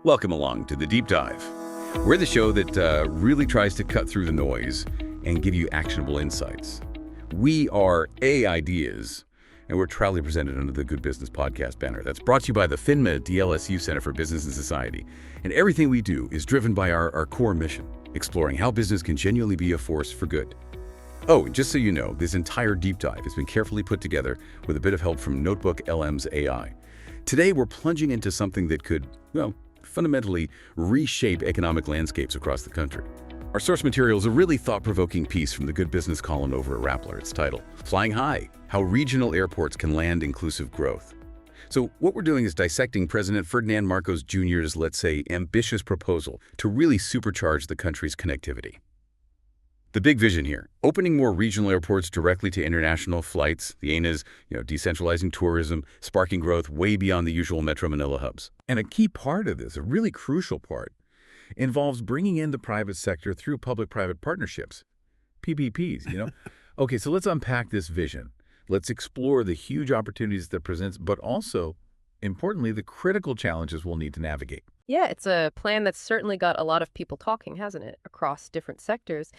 Welcome along to The Deep Dive. We're the show that really tries to cut through the noise and give you actionable insights. We are AI-deas, and we're proudly presented under the Good Business Podcast banner. That's brought to you by the PHINMA-DLSU Center for Business and Society. And everything we do is driven by our core mission, exploring how business can genuinely be a force for good. Oh, and just so you know, this entire deep dive has been carefully put together with a bit of help from Notebook LM's AI. Today, we're plunging into something that could, well, fundamentally reshape economic landscapes across the country. Our source material is a really thought-provoking piece from the Good Business column over at Rappler. It's titled, Flying High, How Regional Airports Can Land Inclusive Growth. So what we're doing is dissecting President Ferdinand Marcos Jr.'s, let's say, ambitious proposal to really supercharge the country's connectivity. The big vision here, opening more regional airports directly to international flights, the AIAs, decentralizing tourism, sparking growth way beyond the usual Metro Manila hubs. And a key part of this, a really crucial part, involves bringing in the private sector through public-private partnerships, PPPs, Okay, so let's unpack this vision. Let's explore the huge opportunities that presents, but also, importantly, the critical challenges we'll need to navigate. Yeah, it's a plan that's certainly got a lot of people talking, hasn't it, across different sectors.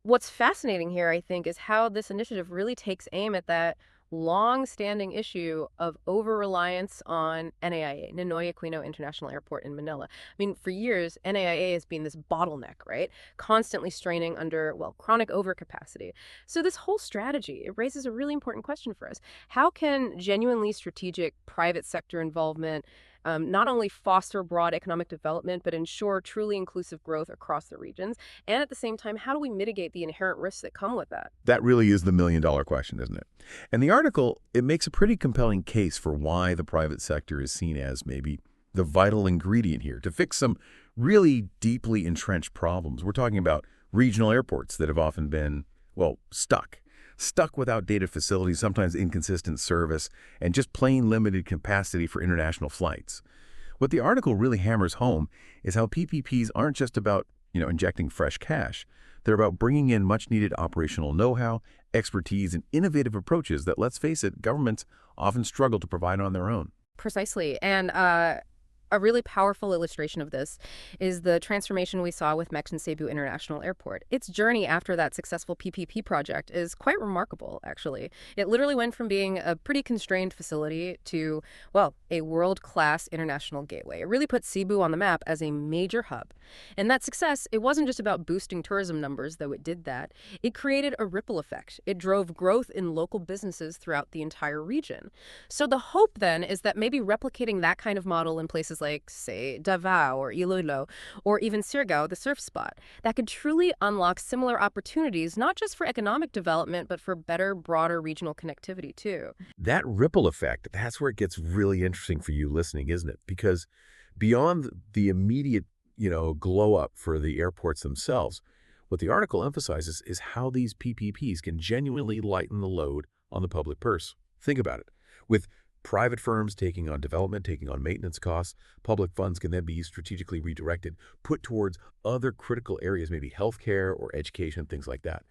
What's fascinating here, I think, is how this initiative really takes aim at that long-standing issue of over-reliance on NAIA, Ninoy Aquino International Airport in Manila. I mean, for years, NAIA has been this bottleneck, right? Constantly straining under, chronic overcapacity. So this whole strategy, it raises a really important question for us. How can genuinely strategic private sector involvement not only foster broad economic development, but ensure truly inclusive growth across the regions? And at the same time, how do we mitigate the inherent risks that come with that? That really is the million-dollar question, isn't it? And the article, it makes a pretty compelling case for why the private sector is seen as maybe the vital ingredient here to fix some really deeply entrenched problems. We're talking about regional airports that have often been, stuck with outdated facilities, sometimes inconsistent service, and just plain limited capacity for international flights. What the article really hammers home is how PPPs aren't just about, injecting fresh cash. They're about bringing in much-needed operational know-how, expertise, and innovative approaches that, let's face it, governments often struggle to provide on their own. Precisely. And a really powerful illustration of this is the transformation we saw with Mexican Cebu International Airport. Its journey after that successful PPP project is quite remarkable, actually. It literally went from being a pretty constrained facility to, a world-class international gateway. It really put Cebu on the map as a major hub. And that success, it wasn't just about boosting tourism numbers, though it did that. It created a ripple effect. It drove growth in local businesses throughout the entire region. So the hope then is that maybe replicating that kind of model in places like, say, Davao or Iloilo, or even Siargao, the surf spot, that could truly unlock similar opportunities, not just for economic development, but for better, broader regional connectivity, too. That ripple effect, that's where it gets really interesting for you listening, isn't it? Because beyond the immediate, glow up for the airports themselves, what the article emphasizes is how these PPPs can genuinely lighten the load on the public purse. Think about it. With private firms taking on development, taking on maintenance costs, public funds can then be strategically redirected, put towards other critical areas, maybe healthcare or education, things like that.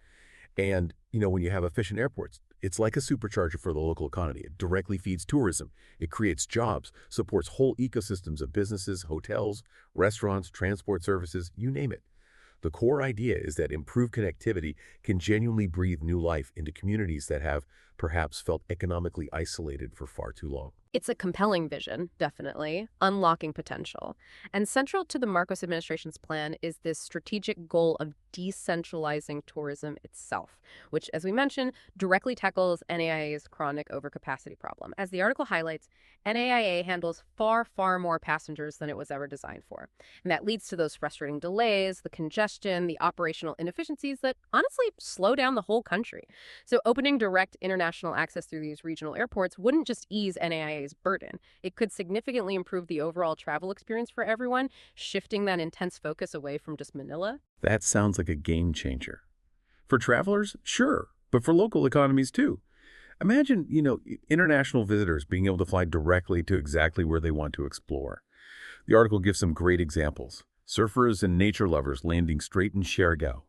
And, when you have efficient airports, it's like a supercharger for the local economy. It directly feeds tourism. It creates jobs, supports whole ecosystems of businesses, hotels, restaurants, transport services, you name it. The core idea is that improved connectivity can genuinely breathe new life into communities that have perhaps felt economically isolated for far too long. It's a compelling vision, definitely, unlocking potential. And central to the Marcos administration's plan is this strategic goal of decentralizing tourism itself, which, as we mentioned, directly tackles NAIA's chronic overcapacity problem. As the article highlights, NAIA handles far, far more passengers than it was ever designed for. And that leads to those frustrating delays, the congestion, the operational inefficiencies that honestly slow down the whole country. So opening direct international access through these regional airports wouldn't just ease NAIA's burden. It could significantly improve the overall travel experience for everyone, shifting that intense focus away from just Manila. That sounds like a game changer. For travelers, sure, but for local economies too. Imagine, international visitors being able to fly directly to exactly where they want to explore. The article gives some great examples. Surfers and nature lovers landing straight in Siargao.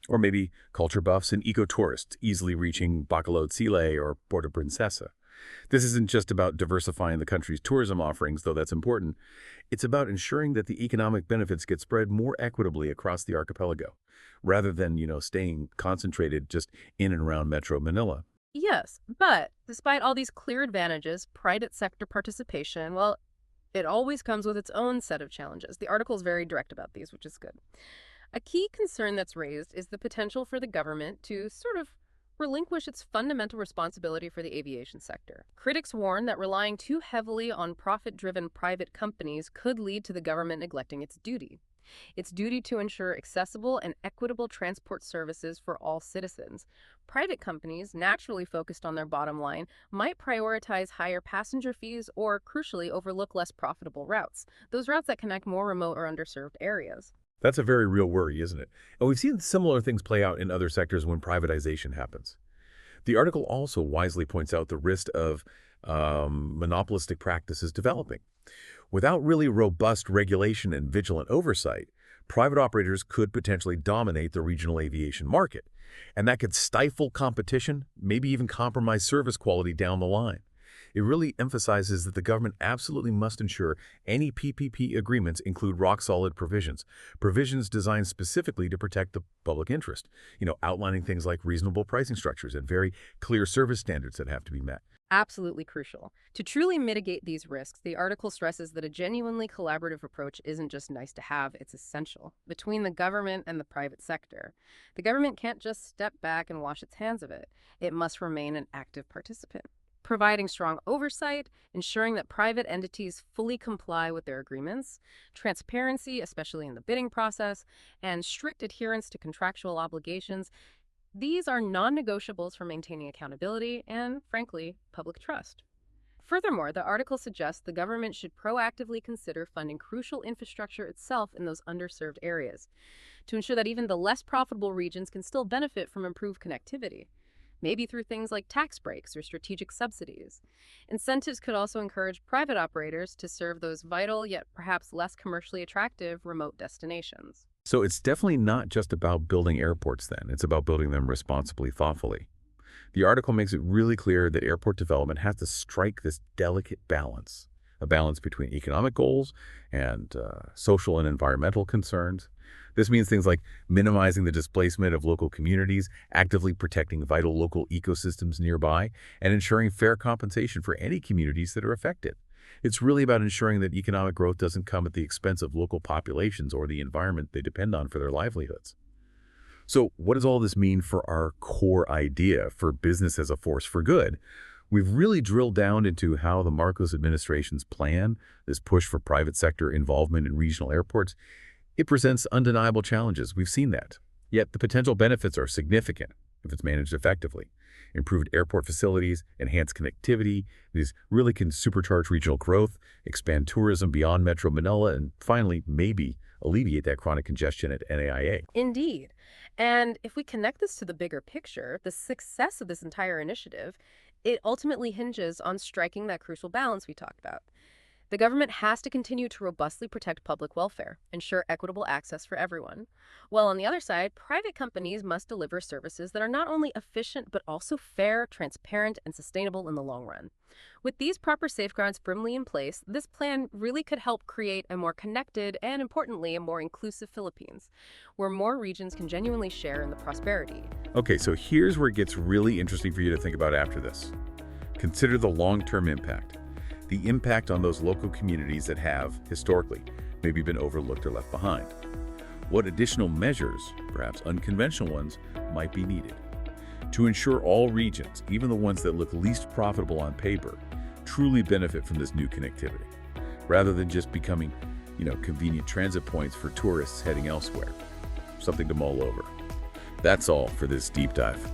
Or maybe culture buffs and eco-tourists easily reaching Bacolod Sile or Puerto Princesa. This isn't just about diversifying the country's tourism offerings, though that's important. It's about ensuring that the economic benefits get spread more equitably across the archipelago, rather than, staying concentrated just in and around Metro Manila. Yes, but despite all these clear advantages, private sector participation, well, it always comes with its own set of challenges. The article is very direct about these, which is good. A key concern that's raised is the potential for the government to sort of relinquish its fundamental responsibility for the aviation sector. Critics warn that relying too heavily on profit-driven private companies could lead to the government neglecting its duty to ensure accessible and equitable transport services for all citizens. Private companies, naturally focused on their bottom line, might prioritize higher passenger fees or, crucially, overlook less profitable routes, those routes that connect more remote or underserved areas. That's a very real worry, isn't it? And we've seen similar things play out in other sectors when privatization happens. The article also wisely points out the risk of monopolistic practices developing. Without really robust regulation and vigilant oversight, private operators could potentially dominate the regional aviation market, and that could stifle competition, maybe even compromise service quality down the line. It really emphasizes that the government absolutely must ensure any PPP agreements include rock-solid provisions designed specifically to protect the public interest, outlining things like reasonable pricing structures and very clear service standards that have to be met. Absolutely crucial. To truly mitigate these risks, the article stresses that a genuinely collaborative approach isn't just nice to have, it's essential. Between the government and the private sector, the government can't just step back and wash its hands of it. It must remain an active participant, providing strong oversight, ensuring that private entities fully comply with their agreements, transparency, especially in the bidding process, and strict adherence to contractual obligations. These are non-negotiables for maintaining accountability and, frankly, public trust. Furthermore, the article suggests the government should proactively consider funding crucial infrastructure itself in those underserved areas to ensure that even the less profitable regions can still benefit from improved connectivity, maybe through things like tax breaks or strategic subsidies. Incentives could also encourage private operators to serve those vital yet perhaps less commercially attractive remote destinations. So it's definitely not just about building airports then. It's about building them responsibly, thoughtfully. The article makes it really clear that airport development has to strike this delicate balance, a balance between economic goals and social and environmental concerns. This means things like minimizing the displacement of local communities, actively protecting vital local ecosystems nearby, and ensuring fair compensation for any communities that are affected. It's really about ensuring that economic growth doesn't come at the expense of local populations or the environment they depend on for their livelihoods. So what does all this mean for our core idea for business as a force for good? We've really drilled down into how the Marcos administration's plan, this push for private sector involvement in regional airports, it presents undeniable challenges. We've seen that. Yet the potential benefits are significant if it's managed effectively. Improved airport facilities, enhanced connectivity, these really can supercharge regional growth, expand tourism beyond Metro Manila, and finally, maybe alleviate that chronic congestion at NAIA. Indeed. And if we connect this to the bigger picture, the success of this entire initiative, it ultimately hinges on striking that crucial balance we talked about. The government has to continue to robustly protect public welfare, ensure equitable access for everyone. While on the other side, private companies must deliver services that are not only efficient, but also fair, transparent, and sustainable in the long run. With these proper safeguards firmly in place, this plan really could help create a more connected and, importantly, a more inclusive Philippines, where more regions can genuinely share in the prosperity. Okay, so here's where it gets really interesting for you to think about after this. Consider the long-term impact. The impact on those local communities that have, historically, maybe been overlooked or left behind. What additional measures, perhaps unconventional ones, might be needed to ensure all regions, even the ones that look least profitable on paper, truly benefit from this new connectivity, rather than just becoming, convenient transit points for tourists heading elsewhere. Something to mull over. That's all for this deep dive.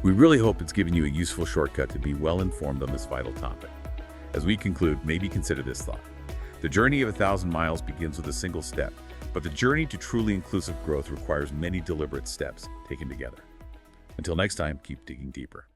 We really hope it's given you a useful shortcut to be well informed on this vital topic. As we conclude, maybe consider this thought. The journey of 1,000 miles begins with a single step, but the journey to truly inclusive growth requires many deliberate steps taken together. Until next time, keep digging deeper.